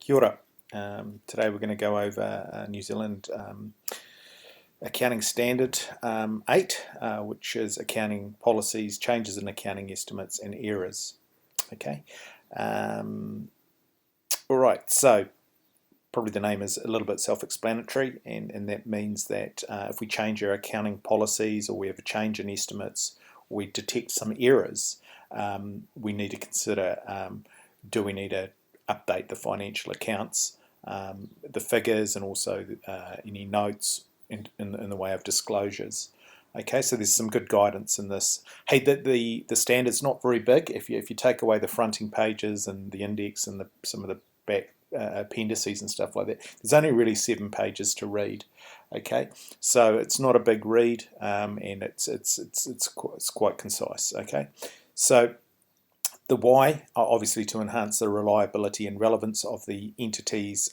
Kia ora. Today we're going to go over New Zealand Accounting Standard 8, which is accounting policies, changes in accounting estimates and errors. Okay. Alright, so probably the name is a little bit self-explanatory, and that means that if we change our accounting policies or we have a change in estimates, or we detect some errors, we need to consider, do we need to update the financial accounts, the figures, and also any notes in the way of disclosures. Okay, so there's some good guidance in this. Hey, the standard's not very big. If you take away the fronting pages and the index and some of the back appendices and stuff like that, there's only really 7 pages to read. Okay, so it's not a big read, and it's quite concise. Okay, so the why are obviously to enhance the reliability and relevance of the entity's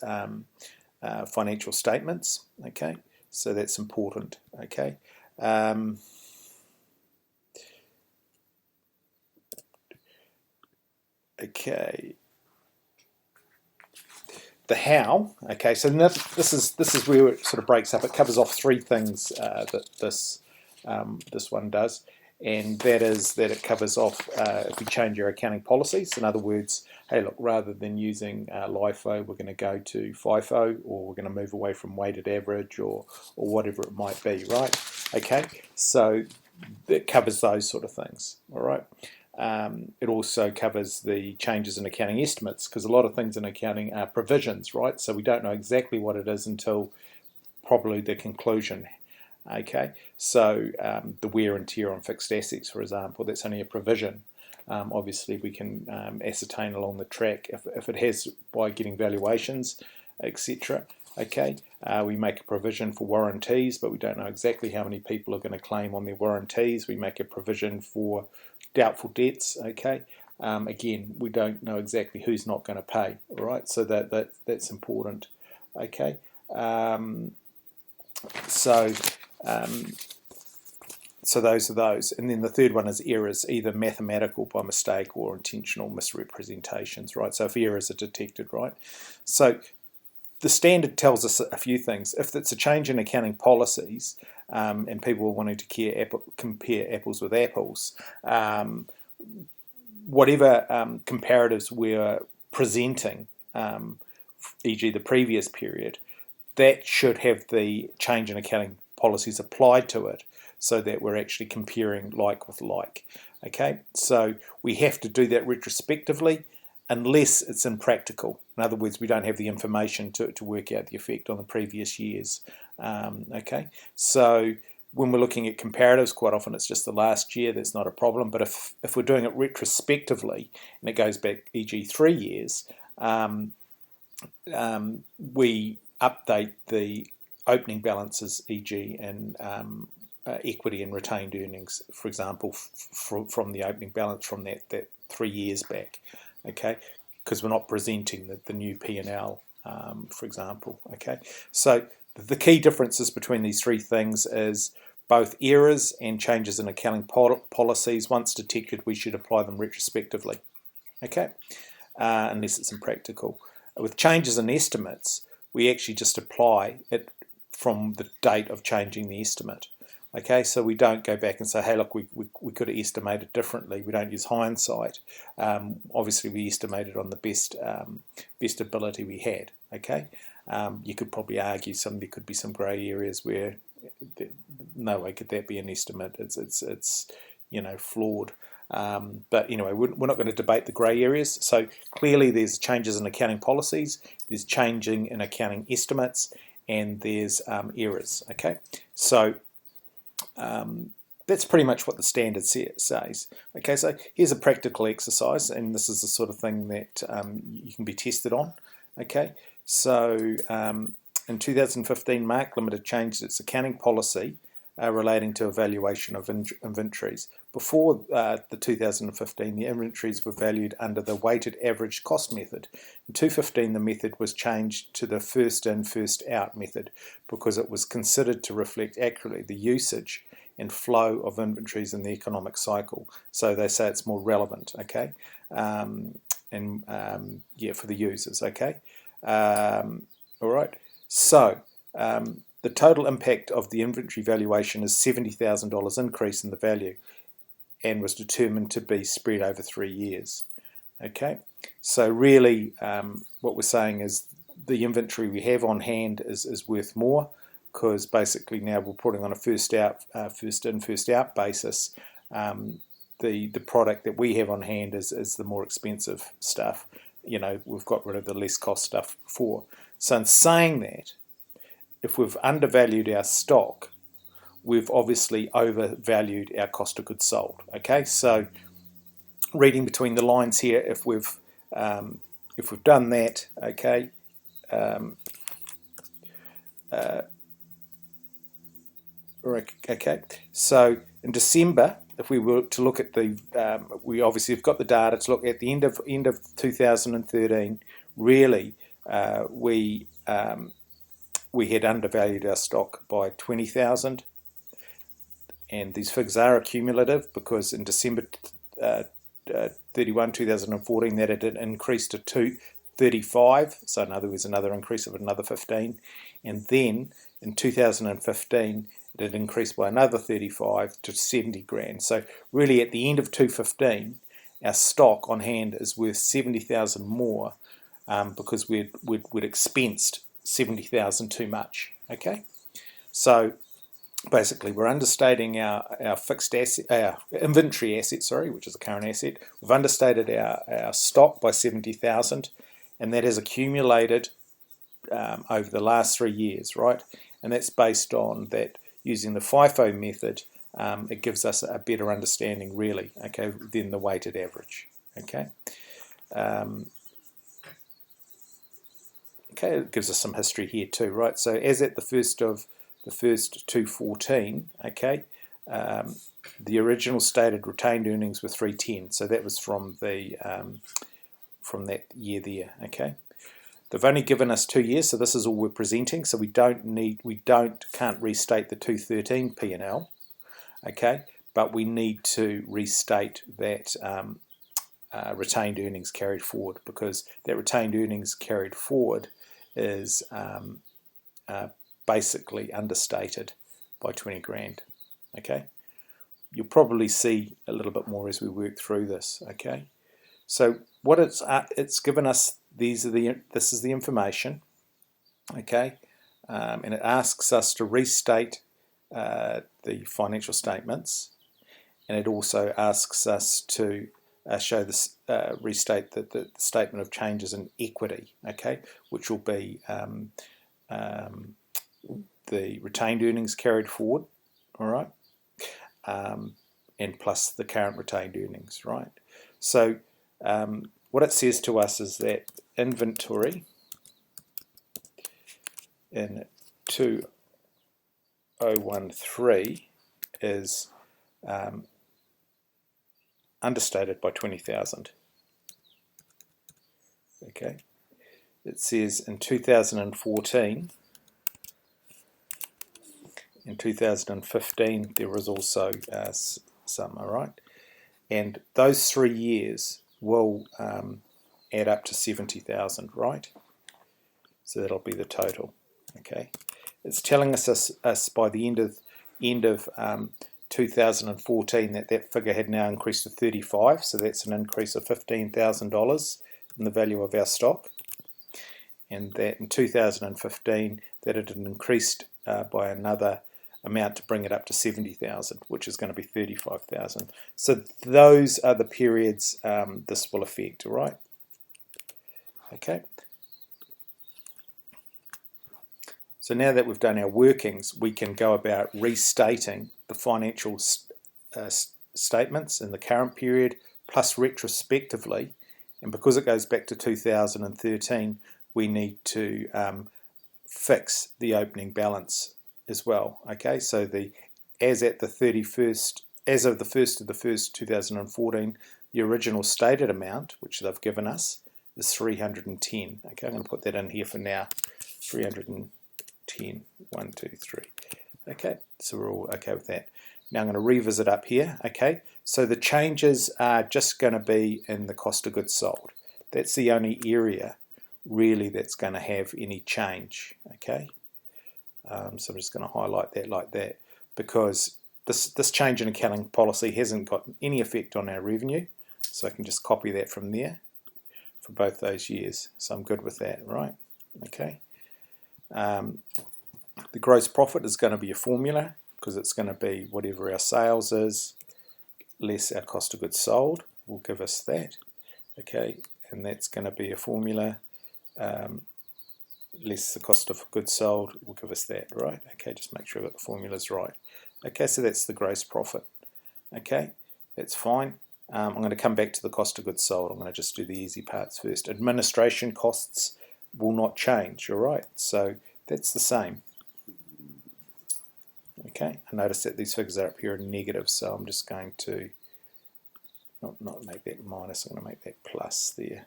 financial statements. Okay, so that's important. Okay. Okay. The how. Okay, so this is where it sort of breaks up. It covers off 3 things that this one does, and that is that it covers off if we change our accounting policies. In other words, hey, look, rather than using LIFO, we're going to go to FIFO, or we're going to move away from weighted average, or whatever it might be, right? Okay, so it covers those sort of things. All right. It also covers the changes in accounting estimates, because a lot of things in accounting are provisions, right? So we don't know exactly what it is until probably the conclusion. Okay, so the wear and tear on fixed assets, for example, that's only a provision. Obviously, we can ascertain along the track if it has by getting valuations, etc. Okay, we make a provision for warranties, but we don't know exactly how many people are going to claim on their warranties. We make a provision for doubtful debts. Okay, again, we don't know exactly who's not going to pay. All right, so that's important. Okay, so those are those, and then the third one is errors, either mathematical by mistake or intentional misrepresentations, right? So if errors are detected, right? So the standard tells us a few things. If it's a change in accounting policies, and people are wanting to compare apples with apples, whatever comparatives we're presenting, e.g. the previous period, that should have the change in accounting policies applied to it, so that we're actually comparing like with like. Okay, so we have to do that retrospectively unless it's impractical. In other words, we don't have the information to work out the effect on the previous years. Okay, so when we're looking at comparatives, quite often it's just the last year, that's not a problem. But if we're doing it retrospectively, and it goes back, e.g. 3 years, we update the opening balances, e.g. in equity and retained earnings, for example, from the opening balance from that 3 years back. Okay, because we're not presenting the new P&L, for example. Okay, so the key differences between these 3 things is both errors and changes in accounting policies. Once detected, we should apply them retrospectively. Okay, unless it's impractical. With changes in estimates, we actually just apply it from the date of changing the estimate. Okay, so we don't go back and say, hey, look, we could have estimated differently. We don't use hindsight. Obviously, we estimated on the best ability we had. Okay, you could probably argue there could be some grey areas where no way could that be an estimate. It's flawed. But anyway, we're not going to debate the grey areas. So clearly, there's changes in accounting policies, there's changing in accounting estimates, and there's errors. Okay, so that's pretty much what the standard says. Okay, so here's a practical exercise, and this is the sort of thing that you can be tested on. Okay, so in 2015, Mark Limited changed its accounting policy relating to evaluation of inventories. Before the 2015, the inventories were valued under the weighted average cost method. In 2015, the method was changed to the first in, first out method because it was considered to reflect accurately the usage and flow of inventories in the economic cycle. So they say it's more relevant, okay, for the users, okay. All right, so the total impact of the inventory valuation is $70,000 increase in the value and was determined to be spread over 3 years. Okay, so really what we're saying is the inventory we have on hand is worth more, because basically now we're putting on a first in, first out basis. The product that we have on hand is the more expensive stuff. We've got rid of the less cost stuff before. So in saying that, if we've undervalued our stock, we've obviously overvalued our cost of goods sold. Okay, so reading between the lines here, if we've done that, okay, okay, so in December, if we were to look at we obviously have got the data to look at the end of 2013. Really, we had undervalued our stock by 20,000, and these figures are cumulative because in December 31, 2014, that had increased to 235. So in other words, another increase of another 15, and then in 2015. It had increased by another 35 to 70 grand. So really at the end of 2015, our stock on hand is worth 70,000 more because we'd expensed 70,000 too much. Okay, so basically we're understating our fixed asset, our inventory asset, sorry, which is a current asset. We've understated our stock by 70,000, and that has accumulated over the last 3 years, right? And that's based on that. Using the FIFO method, it gives us a better understanding, really, okay, than the weighted average. Okay, okay, it gives us some history here too, right? So as at the first 2014, okay, the original stated retained earnings were 310. So that was from that year there. Okay. They've only given us 2 years, so this is all we're presenting. So we can't restate the 2013 P&L, okay? But we need to restate that retained earnings carried forward, because that retained earnings carried forward is basically understated by 20 grand, okay? You'll probably see a little bit more as we work through this, okay? So what it's given us. This is the information, okay, and it asks us to restate the financial statements, and it also asks us to restate the statement of changes in equity, okay, which will be the retained earnings carried forward, all right, and plus the current retained earnings, right. So what it says to us is that inventory in 2013 is understated by 20,000. Okay, it says in 2014, in 2015 there was also some, all right, and those 3 years will add up to 70,000, right? So that'll be the total. Okay, it's telling us by the end of 2014 that figure had now increased to 35. So that's an increase of $15,000 in the value of our stock, and that in 2015 that it had increased by another amount to bring it up to 70,000, which is going to be 35,000. So those are the periods this will affect, all right? Okay. So now that we've done our workings, we can go about restating the financial statements in the current period plus retrospectively, and because it goes back to 2013, we need to fix the opening balance as well. Okay, so as of the 1st of the 1st 2014, the original stated amount, which they've given us, is 310. Okay, I'm going to put that in here for now. 310, 1, 2, 3. Okay, so we're all okay with that. Now I'm going to revisit up here. Okay, so the changes are just going to be in the cost of goods sold. That's the only area really that's going to have any change. Okay, so I'm just going to highlight that like that, because this change in accounting policy hasn't got any effect on our revenue, so I can just copy that from there for both those years. So I'm good with that, right? Okay. The gross profit is going to be a formula, because it's going to be whatever our sales is less our cost of goods sold will give us that. Okay, and that's going to be a formula, less the cost of goods sold will give us that, right? Okay, just make sure that the formula's right. Okay, so that's the gross profit. Okay, that's fine. I'm going to come back to the cost of goods sold. I'm going to just do the easy parts first. Administration costs will not change, all right? So that's the same. Okay, I notice that these figures are up here in negative, so I'm just going to not make that minus, I'm going to make that plus there.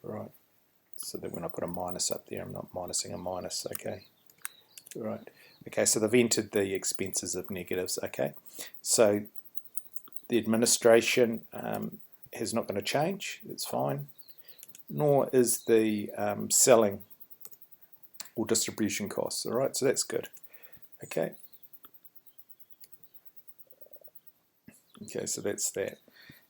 Right, so that when I put a minus up there, I'm not minusing a minus, okay? Right, okay, so they've entered the expenses of negatives, okay? So the administration is not going to change, it's fine, nor is the selling or distribution costs, all right? So that's good, okay? Okay, so that's that.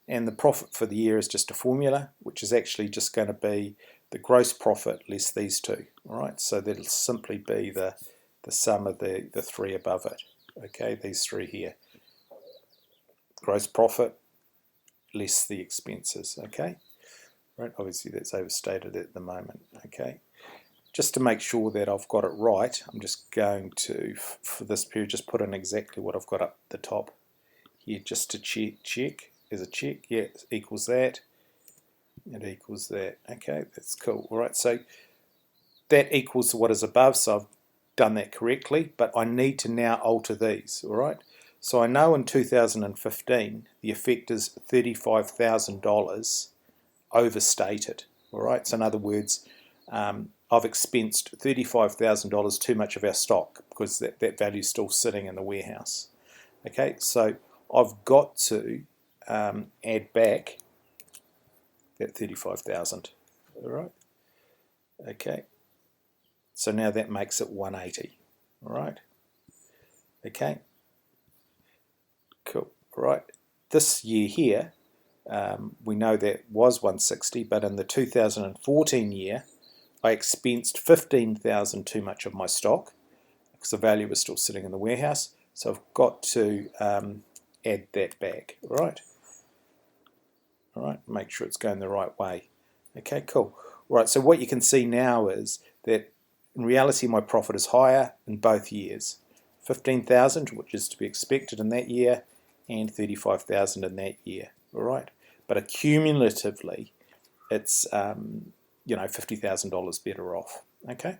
And the profit for the year is just a formula, which is actually just going to be the gross profit less these two. All right, so that'll simply be the sum of the three above it. Okay, these three here. Gross profit less the expenses. Okay, right. Obviously that's overstated at the moment. Okay, just to make sure that I've got it right, I'm just going to, for this period, just put in exactly what I've got up the top here, just to check. There's a check, yeah, it equals that, it equals that. Okay, that's cool. All right, so that equals what is above, so I've done that correctly, but I need to now alter these. All right, so I know in 2015 the effect is $35,000 overstated. All right, so in other words, I've expensed $35,000 too much of our stock, because that value is still sitting in the warehouse. Okay, so I've got to add back that 35,000. All right. Okay. So now that makes it 180. All right. Okay. Cool. All right. This year here, we know that was 160, but in the 2014 year, I expensed 15,000 too much of my stock, because the value was still sitting in the warehouse. So I've got to add that back. All right. All right, make sure it's going the right way. Okay, cool. All right, so what you can see now is that in reality my profit is higher in both years. 15,000, which is to be expected in that year, and 35,000 in that year. All right, but accumulatively, it's $50,000 better off. Okay,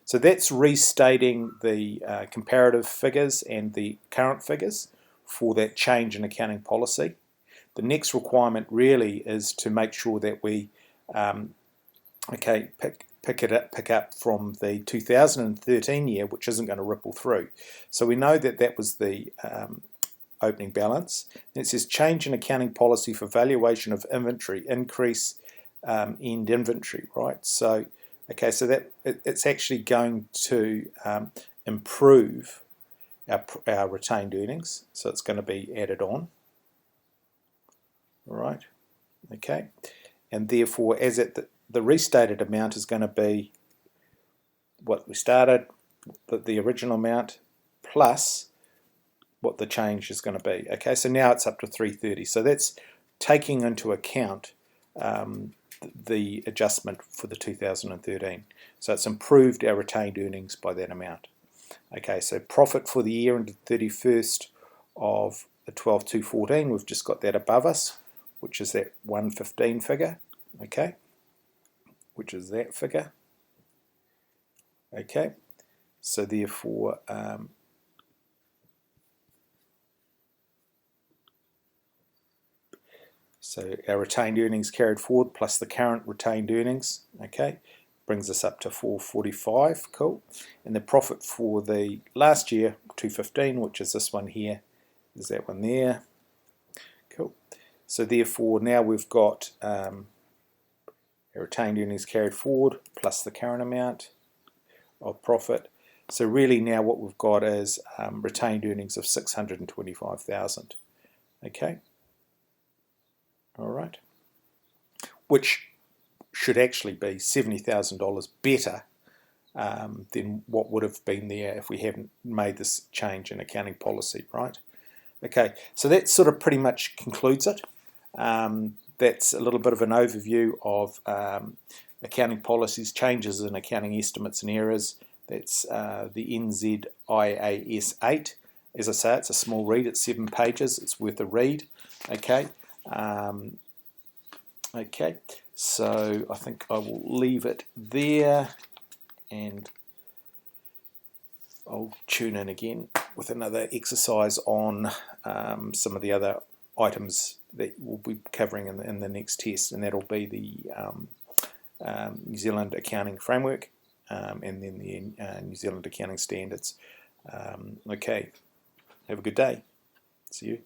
so that's restating the comparative figures and the current figures for that change in accounting policy. The next requirement really is to make sure that we pick up from the 2013 year, which isn't going to ripple through. So we know that that was the opening balance. And it says change in accounting policy for valuation of inventory, increase end inventory, right? So okay, so that it's actually going to improve our retained earnings. So it's going to be added on. All right, okay, and therefore as the restated amount is going to be what we started, the original amount, plus what the change is going to be. Okay, so now it's up to 330. So that's taking into account the adjustment for the 2013. So it's improved our retained earnings by that amount. Okay, so profit for the year ended 31st of the 12/2/14, we've just got that above us, which is that 115 figure, okay, which is that figure. Okay, so therefore so our retained earnings carried forward plus the current retained earnings, okay, brings us up to 445, cool. And the profit for the last year, 215, which is this one here, is that one there, cool. So therefore now we've got retained earnings carried forward plus the current amount of profit. So really now what we've got is retained earnings of 625,000. Okay, all right, which should actually be $70,000 better than what would have been there if we hadn't made this change in accounting policy, right? Okay, so that sort of pretty much concludes it. That's a little bit of an overview of accounting policies, changes in accounting estimates and errors. That's the NZ IAS8. As I say, it's a small read. It's 7 pages. It's worth a read. Okay. Okay. So I think I will leave it there, and I'll tune in again with another exercise on some of the other items that we'll be covering in the next test, and that'll be the New Zealand Accounting Framework and then the New Zealand Accounting Standards. Okay, have a good day. See you.